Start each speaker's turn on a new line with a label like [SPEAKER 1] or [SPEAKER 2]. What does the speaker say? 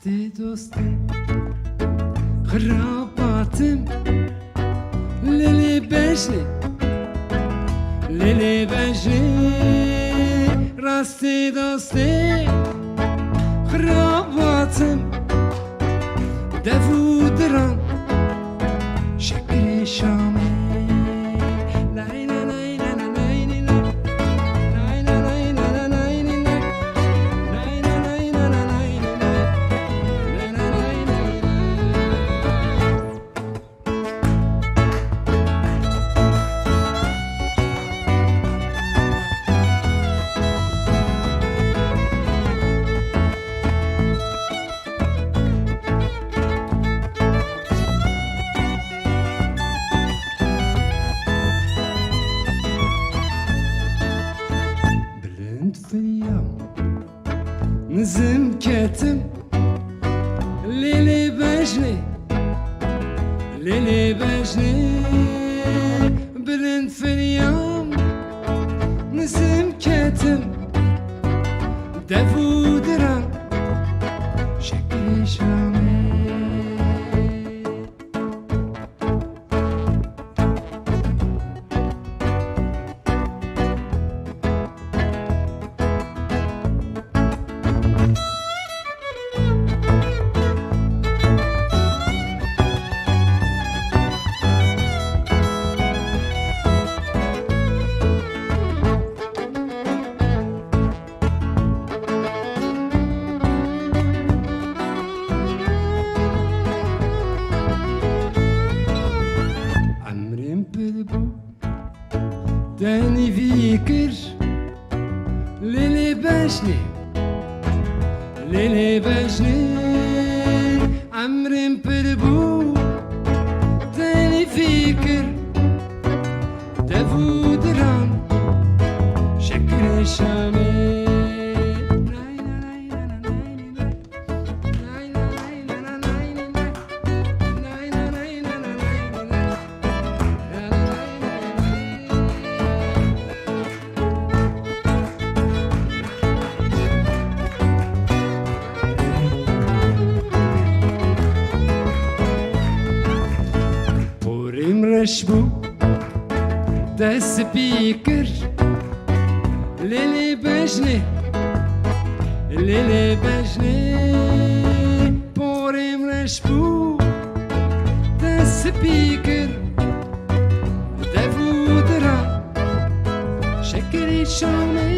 [SPEAKER 1] راستی دوستی خراباتم لیلی بجنی راستی دوستی خراباتم دفو دران شکری شامی نزم كاتم ليلي بجني بلند في اليوم نزم كاتم دافو درام شكلي شامي تاني فيكر ليلي بجني عمري مبلبو تاني فيكر دافو درام شكري شامي رشبو ده سبيكر ليلي بجني بوريم رشبو ده سبيكر ده فودرا شكري شامي